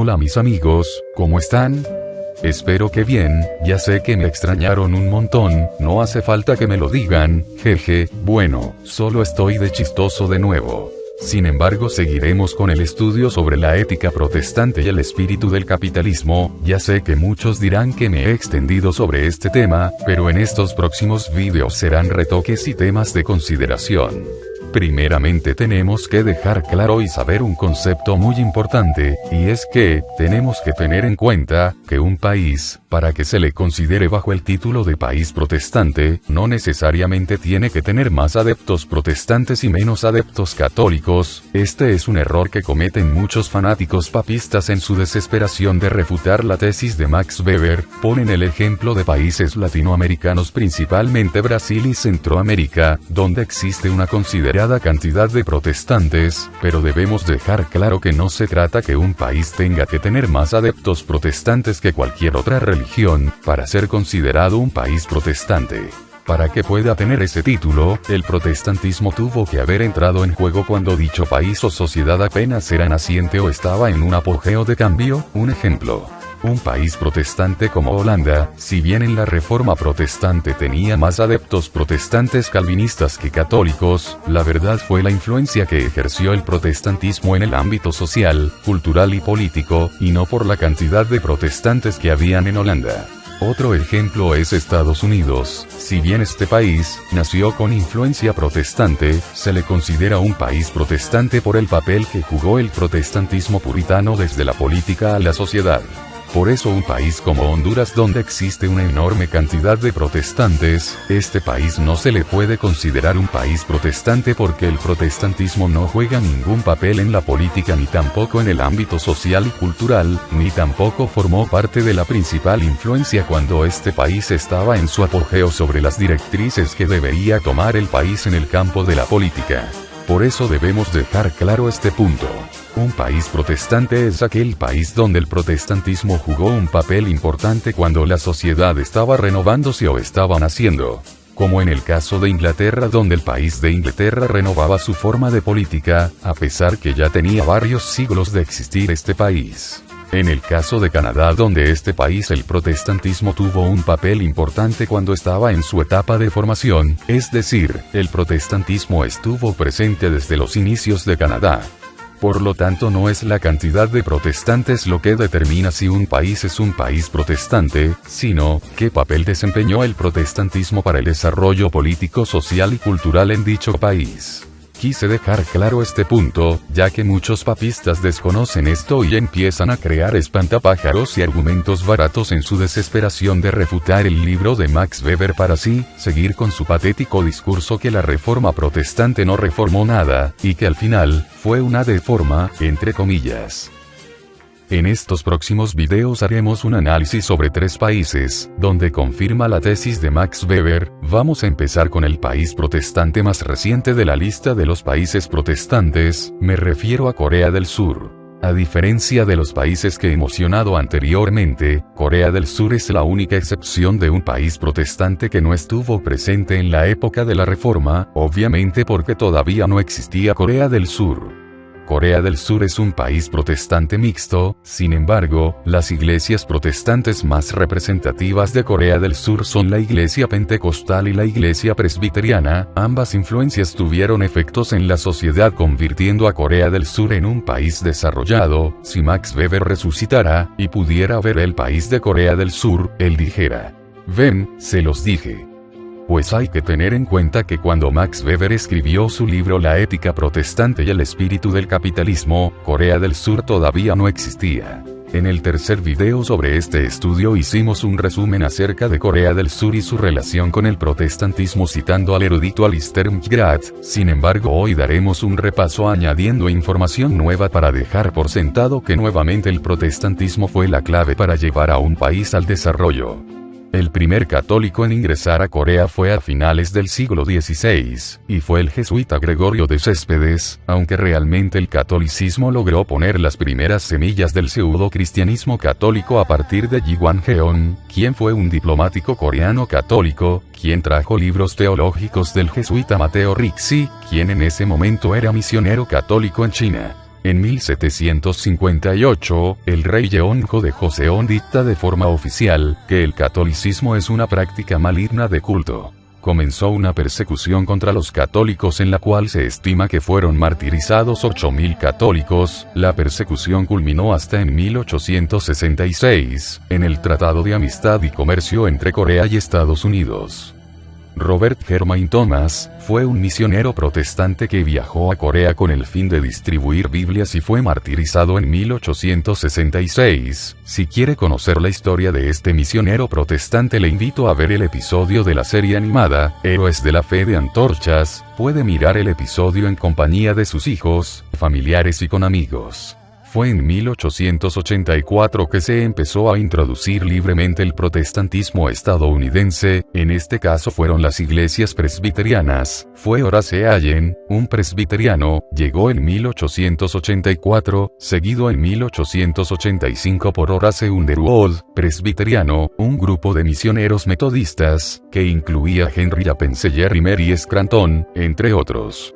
Hola mis amigos, ¿cómo están? Espero que bien, ya sé que me extrañaron un montón, no hace falta que me lo digan, jeje, bueno, solo estoy de chistoso de nuevo. Sin embargo, seguiremos con el estudio sobre la ética protestante y el espíritu del capitalismo. Ya sé que muchos dirán que me he extendido sobre este tema, pero en estos próximos vídeos serán retoques y temas de consideración. Primeramente tenemos que dejar claro y saber un concepto muy importante, y es que, tenemos que tener en cuenta, que un país, para que se le considere bajo el título de país protestante, no necesariamente tiene que tener más adeptos protestantes y menos adeptos católicos. Este es un error que cometen muchos fanáticos papistas en su desesperación de refutar la tesis de Max Weber. Ponen el ejemplo de países latinoamericanos, principalmente Brasil y Centroamérica, donde existe una considerable cantidad de protestantes, pero debemos dejar claro que no se trata que un país tenga que tener más adeptos protestantes que cualquier otra religión, para ser considerado un país protestante. Para que pueda tener ese título, el protestantismo tuvo que haber entrado en juego cuando dicho país o sociedad apenas era naciente o estaba en un apogeo de cambio. Un ejemplo. Un país protestante como Holanda, si bien en la Reforma protestante tenía más adeptos protestantes calvinistas que católicos, la verdad fue la influencia que ejerció el protestantismo en el ámbito social, cultural y político, y no por la cantidad de protestantes que habían en Holanda. Otro ejemplo es Estados Unidos. Si bien este país nació con influencia protestante, se le considera un país protestante por el papel que jugó el protestantismo puritano desde la política a la sociedad. Por eso un país como Honduras, donde existe una enorme cantidad de protestantes, este país no se le puede considerar un país protestante porque el protestantismo no juega ningún papel en la política ni tampoco en el ámbito social y cultural, ni tampoco formó parte de la principal influencia cuando este país estaba en su apogeo sobre las directrices que debería tomar el país en el campo de la política. Por eso debemos dejar claro este punto. Un país protestante es aquel país donde el protestantismo jugó un papel importante cuando la sociedad estaba renovándose o estaba naciendo. Como en el caso de Inglaterra, donde el país de Inglaterra renovaba su forma de política, a pesar que ya tenía varios siglos de existir este país. En el caso de Canadá, donde este país el protestantismo tuvo un papel importante cuando estaba en su etapa de formación, es decir, el protestantismo estuvo presente desde los inicios de Canadá. Por lo tanto, no es la cantidad de protestantes lo que determina si un país es un país protestante, sino, qué papel desempeñó el protestantismo para el desarrollo político, social y cultural en dicho país. Quise dejar claro este punto, ya que muchos papistas desconocen esto y empiezan a crear espantapájaros y argumentos baratos en su desesperación de refutar el libro de Max Weber para así seguir con su patético discurso que la Reforma protestante no reformó nada, y que al final, fue una deforma, entre comillas. En estos próximos videos haremos un análisis sobre 3 países, donde confirma la tesis de Max Weber. Vamos a empezar con el país protestante más reciente de la lista de los países protestantes, me refiero a Corea del Sur. A diferencia de los países que he mencionado anteriormente, Corea del Sur es la única excepción de un país protestante que no estuvo presente en la época de la Reforma, obviamente porque todavía no existía Corea del Sur. Corea del Sur es un país protestante mixto. Sin embargo, las iglesias protestantes más representativas de Corea del Sur son la iglesia pentecostal y la iglesia presbiteriana. Ambas influencias tuvieron efectos en la sociedad, convirtiendo a Corea del Sur en un país desarrollado. Si Max Weber resucitara, y pudiera ver el país de Corea del Sur, él dijera: ven, se los dije. Pues hay que tener en cuenta que cuando Max Weber escribió su libro La ética protestante y el espíritu del capitalismo, Corea del Sur todavía no existía. En el tercer video sobre este estudio hicimos un resumen acerca de Corea del Sur y su relación con el protestantismo citando al erudito Alister McGrath. Sin embargo, hoy daremos un repaso añadiendo información nueva para dejar por sentado que nuevamente el protestantismo fue la clave para llevar a un país al desarrollo. El primer católico en ingresar a Corea fue a finales del siglo XVI, y fue el jesuita Gregorio de Céspedes, aunque realmente el catolicismo logró poner las primeras semillas del pseudo-cristianismo católico a partir de Yi Hwan-geon, quien fue un diplomático coreano católico, quien trajo libros teológicos del jesuita Mateo Ricci, quien en ese momento era misionero católico en China. En 1758, el rey Yeonjo de Joseon dicta de forma oficial, que el catolicismo es una práctica maligna de culto. Comenzó una persecución contra los católicos en la cual se estima que fueron martirizados 8.000 católicos. La persecución culminó hasta en 1866, en el Tratado de Amistad y Comercio entre Corea y Estados Unidos. Robert Germain Thomas, fue un misionero protestante que viajó a Corea con el fin de distribuir Biblias y fue martirizado en 1866. Si quiere conocer la historia de este misionero protestante, le invito a ver el episodio de la serie animada, Héroes de la Fe de Antorchas. Puede mirar el episodio en compañía de sus hijos, familiares y con amigos. Fue en 1884 que se empezó a introducir libremente el protestantismo estadounidense, en este caso fueron las iglesias presbiterianas. Fue Horace Allen, un presbiteriano, llegó en 1884, seguido en 1885 por Horace Underwood, presbiteriano, un grupo de misioneros metodistas, que incluía a Henry Appenzeller y Mary Scranton, entre otros.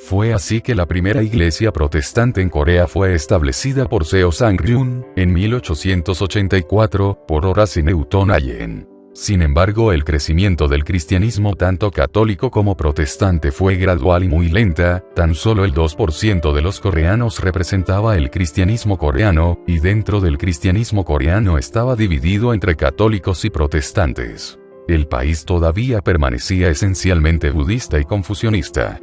Fue así que la primera iglesia protestante en Corea fue establecida por Seo Sang-ryun, en 1884, por Horace Newton Allen. Sin embargo, el crecimiento del cristianismo tanto católico como protestante fue gradual y muy lenta. Tan solo el 2% de los coreanos representaba el cristianismo coreano, y dentro del cristianismo coreano estaba dividido entre católicos y protestantes. El país todavía permanecía esencialmente budista y confucionista.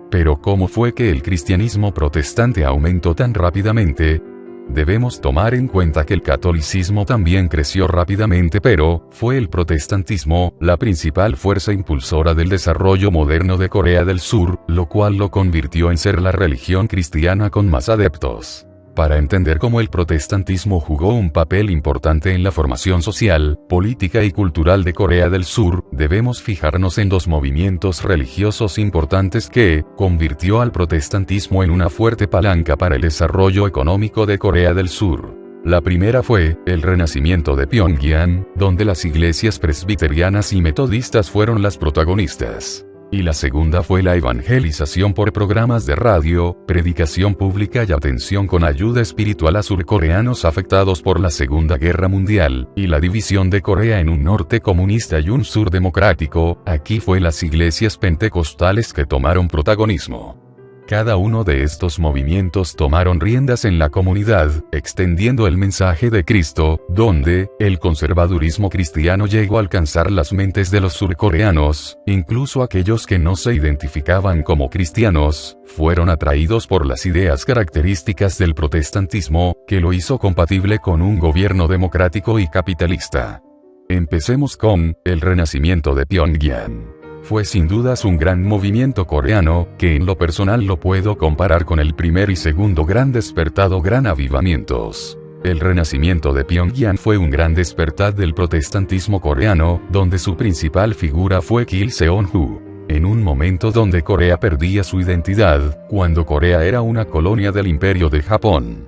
Pero ¿cómo fue que el cristianismo protestante aumentó tan rápidamente? Debemos tomar en cuenta que el catolicismo también creció rápidamente, pero fue el protestantismo la principal fuerza impulsora del desarrollo moderno de Corea del Sur, lo cual lo convirtió en ser la religión cristiana con más adeptos. Para entender cómo el protestantismo jugó un papel importante en la formación social, política y cultural de Corea del Sur, debemos fijarnos en dos movimientos religiosos importantes que convirtió al protestantismo en una fuerte palanca para el desarrollo económico de Corea del Sur. La primera fue el renacimiento de Pyongyang, donde las iglesias presbiterianas y metodistas fueron las protagonistas. Y la segunda fue la evangelización por programas de radio, predicación pública y atención con ayuda espiritual a surcoreanos afectados por la Segunda Guerra Mundial, y la división de Corea en un norte comunista y un sur democrático. Aquí fue las iglesias pentecostales que tomaron protagonismo. Cada uno de estos movimientos tomaron riendas en la comunidad, extendiendo el mensaje de Cristo, donde el conservadurismo cristiano llegó a alcanzar las mentes de los surcoreanos. Incluso aquellos que no se identificaban como cristianos, fueron atraídos por las ideas características del protestantismo, que lo hizo compatible con un gobierno democrático y capitalista. Empecemos con el renacimiento de Pyongyang. Fue sin dudas un gran movimiento coreano, que en lo personal lo puedo comparar con el primer y segundo gran despertado gran avivamientos. El renacimiento de Pyongyang fue un gran despertar del protestantismo coreano, donde su principal figura fue Kim Seon-ho. En un momento donde Corea perdía su identidad, cuando Corea era una colonia del Imperio de Japón.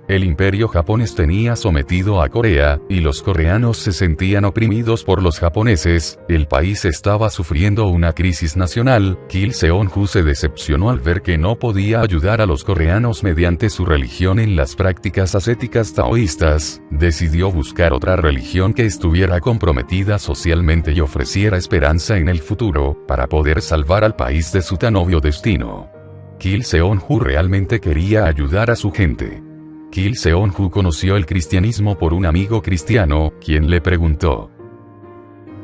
El imperio japonés tenía sometido a Corea, y los coreanos se sentían oprimidos por los japoneses. El país estaba sufriendo una crisis nacional. Kim Seon-ho se decepcionó al ver que no podía ayudar a los coreanos mediante su religión en las prácticas ascéticas taoístas. Decidió buscar otra religión que estuviera comprometida socialmente y ofreciera esperanza en el futuro, para poder salvar al país de su tan obvio destino. Kim Seon-ho realmente quería ayudar a su gente. Kim Seon-ho conoció el cristianismo por un amigo cristiano, quien le preguntó: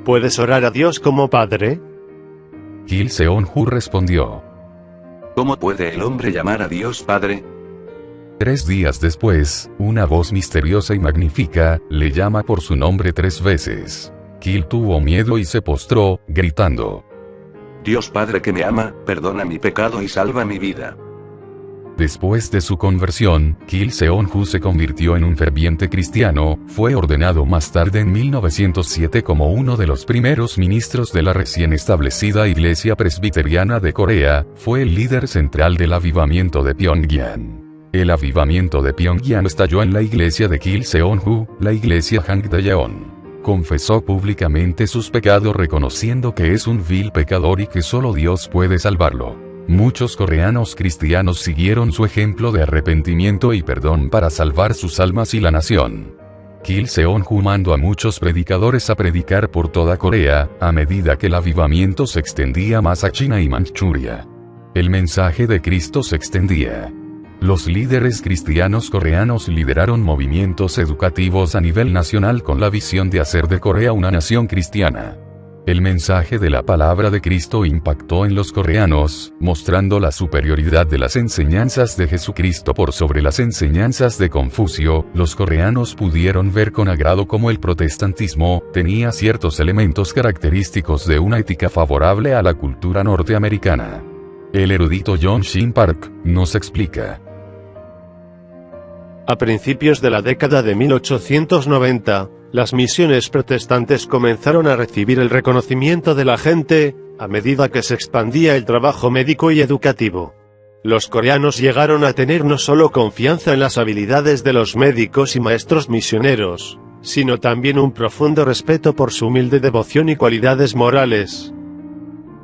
¿Puedes orar a Dios como Padre? Kim Seon-ho respondió: ¿Cómo puede el hombre llamar a Dios Padre? 3 días después, una voz misteriosa y magnífica le llama por su nombre 3 veces. Kim tuvo miedo y se postró, gritando: Dios Padre que me ama, perdona mi pecado y salva mi vida. Después de su conversión, Kim Seon-ho se convirtió en un ferviente cristiano. Fue ordenado más tarde en 1907 como uno de los primeros ministros de la recién establecida Iglesia Presbiteriana de Corea. Fue el líder central del avivamiento de Pyongyang. El avivamiento de Pyongyang estalló en la iglesia de Kim Seon-ho, la iglesia Hangdaeon. Confesó públicamente sus pecados reconociendo que es un vil pecador y que solo Dios puede salvarlo. Muchos coreanos cristianos siguieron su ejemplo de arrepentimiento y perdón para salvar sus almas y la nación. Kim Seon-ju mandó a muchos predicadores a predicar por toda Corea, a medida que el avivamiento se extendía más a China y Manchuria. El mensaje de Cristo se extendía. Los líderes cristianos coreanos lideraron movimientos educativos a nivel nacional con la visión de hacer de Corea una nación cristiana. El mensaje de la palabra de Cristo impactó en los coreanos, mostrando la superioridad de las enseñanzas de Jesucristo por sobre las enseñanzas de Confucio. Los coreanos pudieron ver con agrado cómo el protestantismo tenía ciertos elementos característicos de una ética favorable a la cultura norteamericana. El erudito John Shin Park nos explica. A principios de la década de 1890, las misiones protestantes comenzaron a recibir el reconocimiento de la gente, a medida que se expandía el trabajo médico y educativo. Los coreanos llegaron a tener no solo confianza en las habilidades de los médicos y maestros misioneros, sino también un profundo respeto por su humilde devoción y cualidades morales.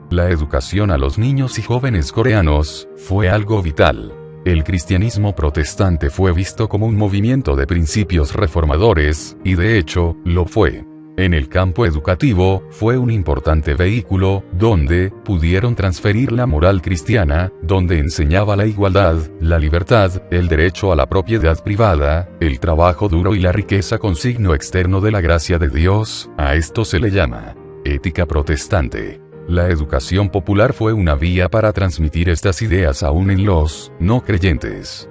La educación a los niños y jóvenes coreanos fue algo vital. El cristianismo protestante fue visto como un movimiento de principios reformadores, y de hecho, lo fue. En el campo educativo, fue un importante vehículo, donde pudieron transferir la moral cristiana, donde enseñaba la igualdad, la libertad, el derecho a la propiedad privada, el trabajo duro y la riqueza con signo externo de la gracia de Dios. A esto se le llama ética protestante. La educación popular fue una vía para transmitir estas ideas aún en los no creyentes.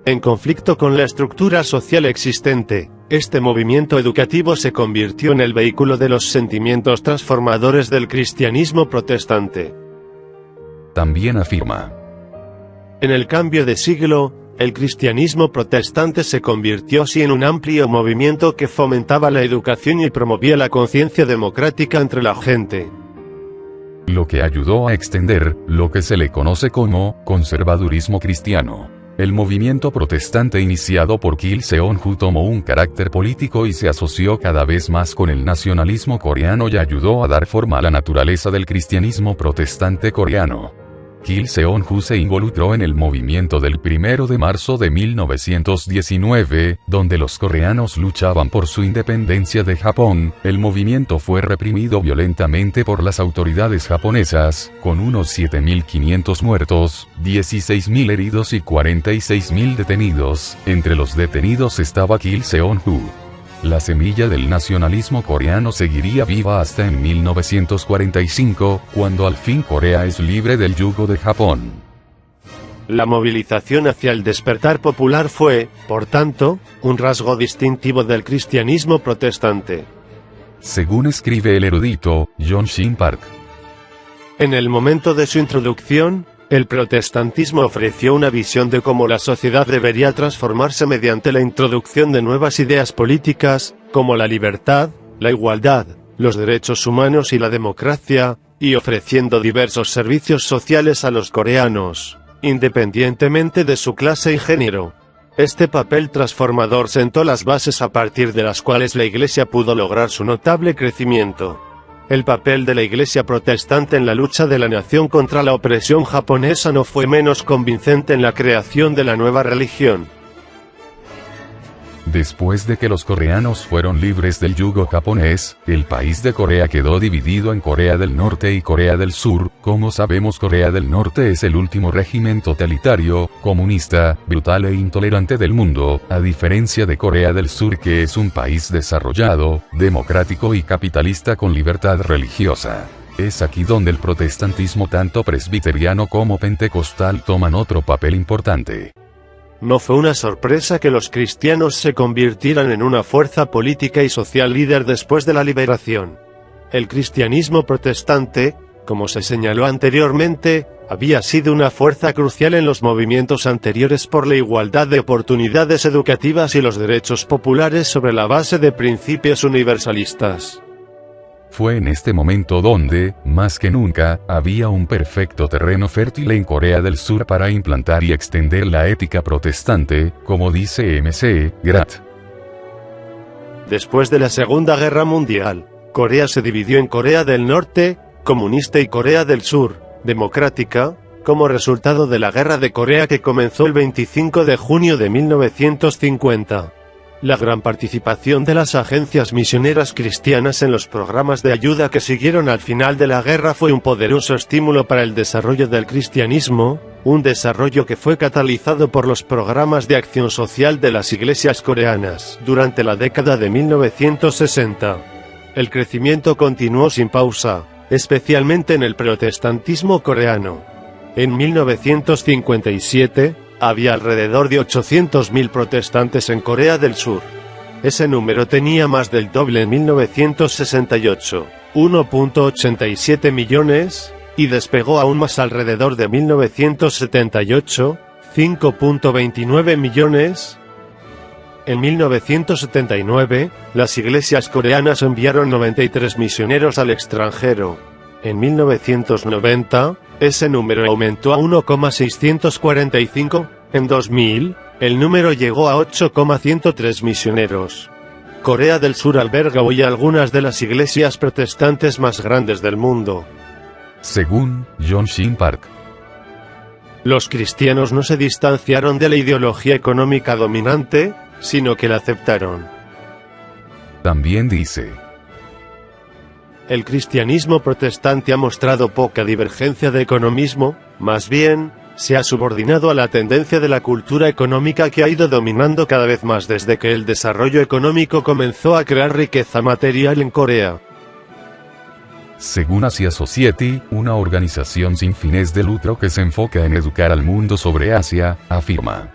En conflicto con la estructura social existente, este movimiento educativo se convirtió en el vehículo de los sentimientos transformadores del cristianismo protestante. También afirma. En el cambio de siglo, el cristianismo protestante se convirtió así en un amplio movimiento que fomentaba la educación y promovía la conciencia democrática entre la gente. Lo que ayudó a extender lo que se le conoce como conservadurismo cristiano. El movimiento protestante iniciado por Kim Seon-ju tomó un carácter político y se asoció cada vez más con el nacionalismo coreano y ayudó a dar forma a la naturaleza del cristianismo protestante coreano. Kim Seon-ju se involucró en el movimiento del 1 de marzo de 1919, donde los coreanos luchaban por su independencia de Japón. El movimiento fue reprimido violentamente por las autoridades japonesas, con unos 7.500 muertos, 16.000 heridos y 46.000 detenidos. Entre los detenidos estaba Kim Seon-ju. La semilla del nacionalismo coreano seguiría viva hasta en 1945, cuando al fin Corea es libre del yugo de Japón. La movilización hacia el despertar popular fue, por tanto, un rasgo distintivo del cristianismo protestante. Según escribe el erudito John Shin Park. En el momento de su introducción, el protestantismo ofreció una visión de cómo la sociedad debería transformarse mediante la introducción de nuevas ideas políticas, como la libertad, la igualdad, los derechos humanos y la democracia, y ofreciendo diversos servicios sociales a los coreanos, independientemente de su clase y género. Este papel transformador sentó las bases a partir de las cuales la Iglesia pudo lograr su notable crecimiento. El papel de la Iglesia protestante en la lucha de la nación contra la opresión japonesa no fue menos convincente en la creación de la nueva religión. Después de que los coreanos fueron libres del yugo japonés, el país de Corea quedó dividido en Corea del Norte y Corea del Sur. Como sabemos, Corea del Norte es el último régimen totalitario, comunista, brutal e intolerante del mundo, a diferencia de Corea del Sur, que es un país desarrollado, democrático y capitalista con libertad religiosa. Es aquí donde el protestantismo tanto presbiteriano como pentecostal toman otro papel importante. No fue una sorpresa que los cristianos se convirtieran en una fuerza política y social líder después de la liberación. El cristianismo protestante, como se señaló anteriormente, había sido una fuerza crucial en los movimientos anteriores por la igualdad de oportunidades educativas y los derechos populares sobre la base de principios universalistas. Fue en este momento donde, más que nunca, había un perfecto terreno fértil en Corea del Sur para implantar y extender la ética protestante, como dice M.C. Gratt. Después de la Segunda Guerra Mundial, Corea se dividió en Corea del Norte, comunista, y Corea del Sur, democrática, como resultado de la Guerra de Corea que comenzó el 25 de junio de 1950. La gran participación de las agencias misioneras cristianas en los programas de ayuda que siguieron al final de la guerra fue un poderoso estímulo para el desarrollo del cristianismo, un desarrollo que fue catalizado por los programas de acción social de las iglesias coreanas durante la década de 1960. El crecimiento continuó sin pausa, especialmente en el protestantismo coreano. En 1957, había alrededor de 800.000 protestantes en Corea del Sur. Ese número tenía más del doble en 1968, 1.87 millones, y despegó aún más alrededor de 1978, 5.29 millones. En 1979, las iglesias coreanas enviaron 93 misioneros al extranjero. En 1990, ese número aumentó a 1,645, en 2000, el número llegó a 8,103 misioneros. Corea del Sur alberga hoy algunas de las iglesias protestantes más grandes del mundo. Según John Shin Park, Los cristianos no se distanciaron de la ideología económica dominante, sino que la aceptaron. también dice: El cristianismo protestante ha mostrado poca divergencia de economismo, más bien, se ha subordinado a la tendencia de la cultura económica que ha ido dominando cada vez más desde que el desarrollo económico comenzó a crear riqueza material en Corea. Según Asia Society, una organización sin fines de lucro que se enfoca en educar al mundo sobre Asia, afirma: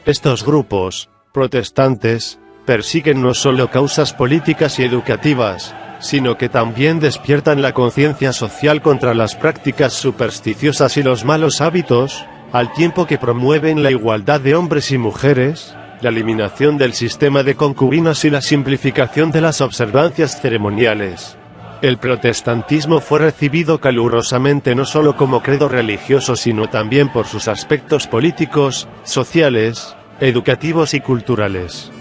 Estos grupos, protestantes, persiguen no solo causas políticas y educativas, sino que también despiertan la conciencia social contra las prácticas supersticiosas y los malos hábitos, al tiempo que promueven la igualdad de hombres y mujeres, la eliminación del sistema de concubinas y la simplificación de las observancias ceremoniales. El protestantismo fue recibido calurosamente no solo como credo religioso sino también por sus aspectos políticos, sociales, educativos y culturales.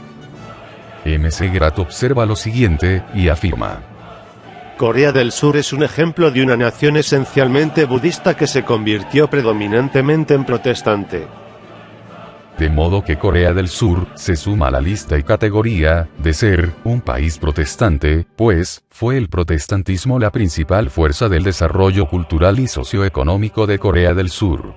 MC Grat observa lo siguiente, y afirma: Corea del Sur es un ejemplo de una nación esencialmente budista que se convirtió predominantemente en protestante. De modo que Corea del Sur se suma a la lista y categoría de ser un país protestante, pues fue el protestantismo la principal fuerza del desarrollo cultural y socioeconómico de Corea del Sur.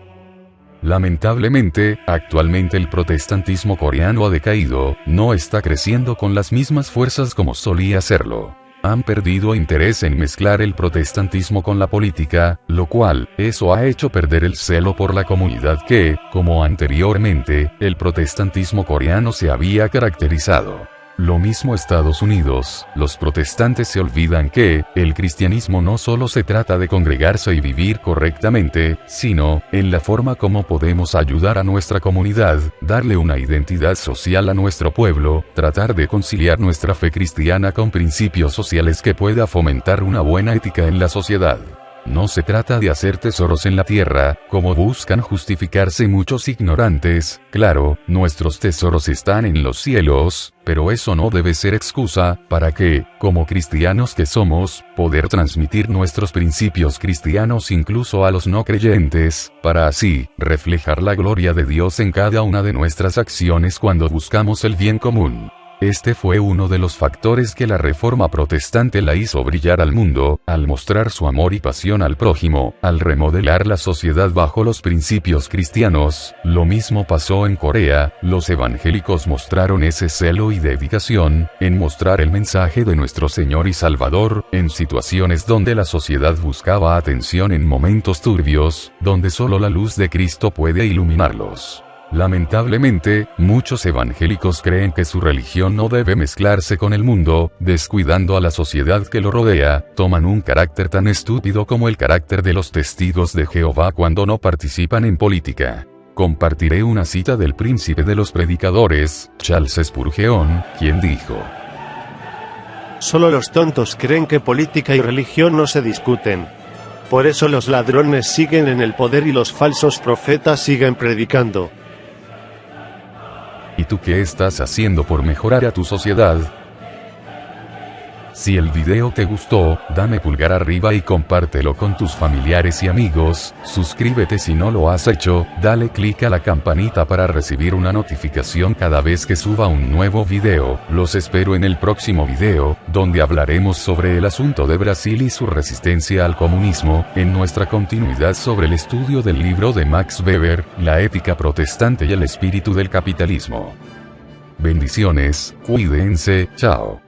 Lamentablemente, actualmente el protestantismo coreano ha decaído, no está creciendo con las mismas fuerzas como solía hacerlo. Han perdido interés en mezclar el protestantismo con la política, lo cual, eso ha hecho perder el celo por la comunidad que, como anteriormente, el protestantismo coreano se había caracterizado. Lo mismo Estados Unidos, los protestantes se olvidan que, el cristianismo no solo se trata de congregarse y vivir correctamente, sino, en la forma como podemos ayudar a nuestra comunidad, darle una identidad social a nuestro pueblo, tratar de conciliar nuestra fe cristiana con principios sociales que pueda fomentar una buena ética en la sociedad. No se trata de hacer tesoros en la tierra, como buscan justificarse muchos ignorantes. Claro, nuestros tesoros están en los cielos, pero eso no debe ser excusa para que, como cristianos que somos, poder transmitir nuestros principios cristianos incluso a los no creyentes, para así, reflejar la gloria de Dios en cada una de nuestras acciones cuando buscamos el bien común. Este fue uno de los factores que la Reforma Protestante la hizo brillar al mundo, al mostrar su amor y pasión al prójimo, al remodelar la sociedad bajo los principios cristianos. Lo mismo pasó en Corea, los evangélicos mostraron ese celo y dedicación, en mostrar el mensaje de nuestro Señor y Salvador, en situaciones donde la sociedad buscaba atención en momentos turbios, donde solo la luz de Cristo puede iluminarlos. Lamentablemente, muchos evangélicos creen que su religión no debe mezclarse con el mundo, descuidando a la sociedad que lo rodea, toman un carácter tan estúpido como el carácter de los testigos de Jehová cuando no participan en política. Compartiré una cita del príncipe de los predicadores, Charles Spurgeon, quien dijo: Solo los tontos creen que política y religión no se discuten. Por eso los ladrones siguen en el poder y los falsos profetas siguen predicando. ¿Y tú qué estás haciendo por mejorar a tu sociedad? Si el video te gustó, dame pulgar arriba y compártelo con tus familiares y amigos, suscríbete si no lo has hecho, dale click a la campanita para recibir una notificación cada vez que suba un nuevo video. Los espero en el próximo video, donde hablaremos sobre el asunto de Brasil y su resistencia al comunismo, en nuestra continuidad sobre el estudio del libro de Max Weber, La ética protestante y el espíritu del capitalismo. Bendiciones, cuídense, chao.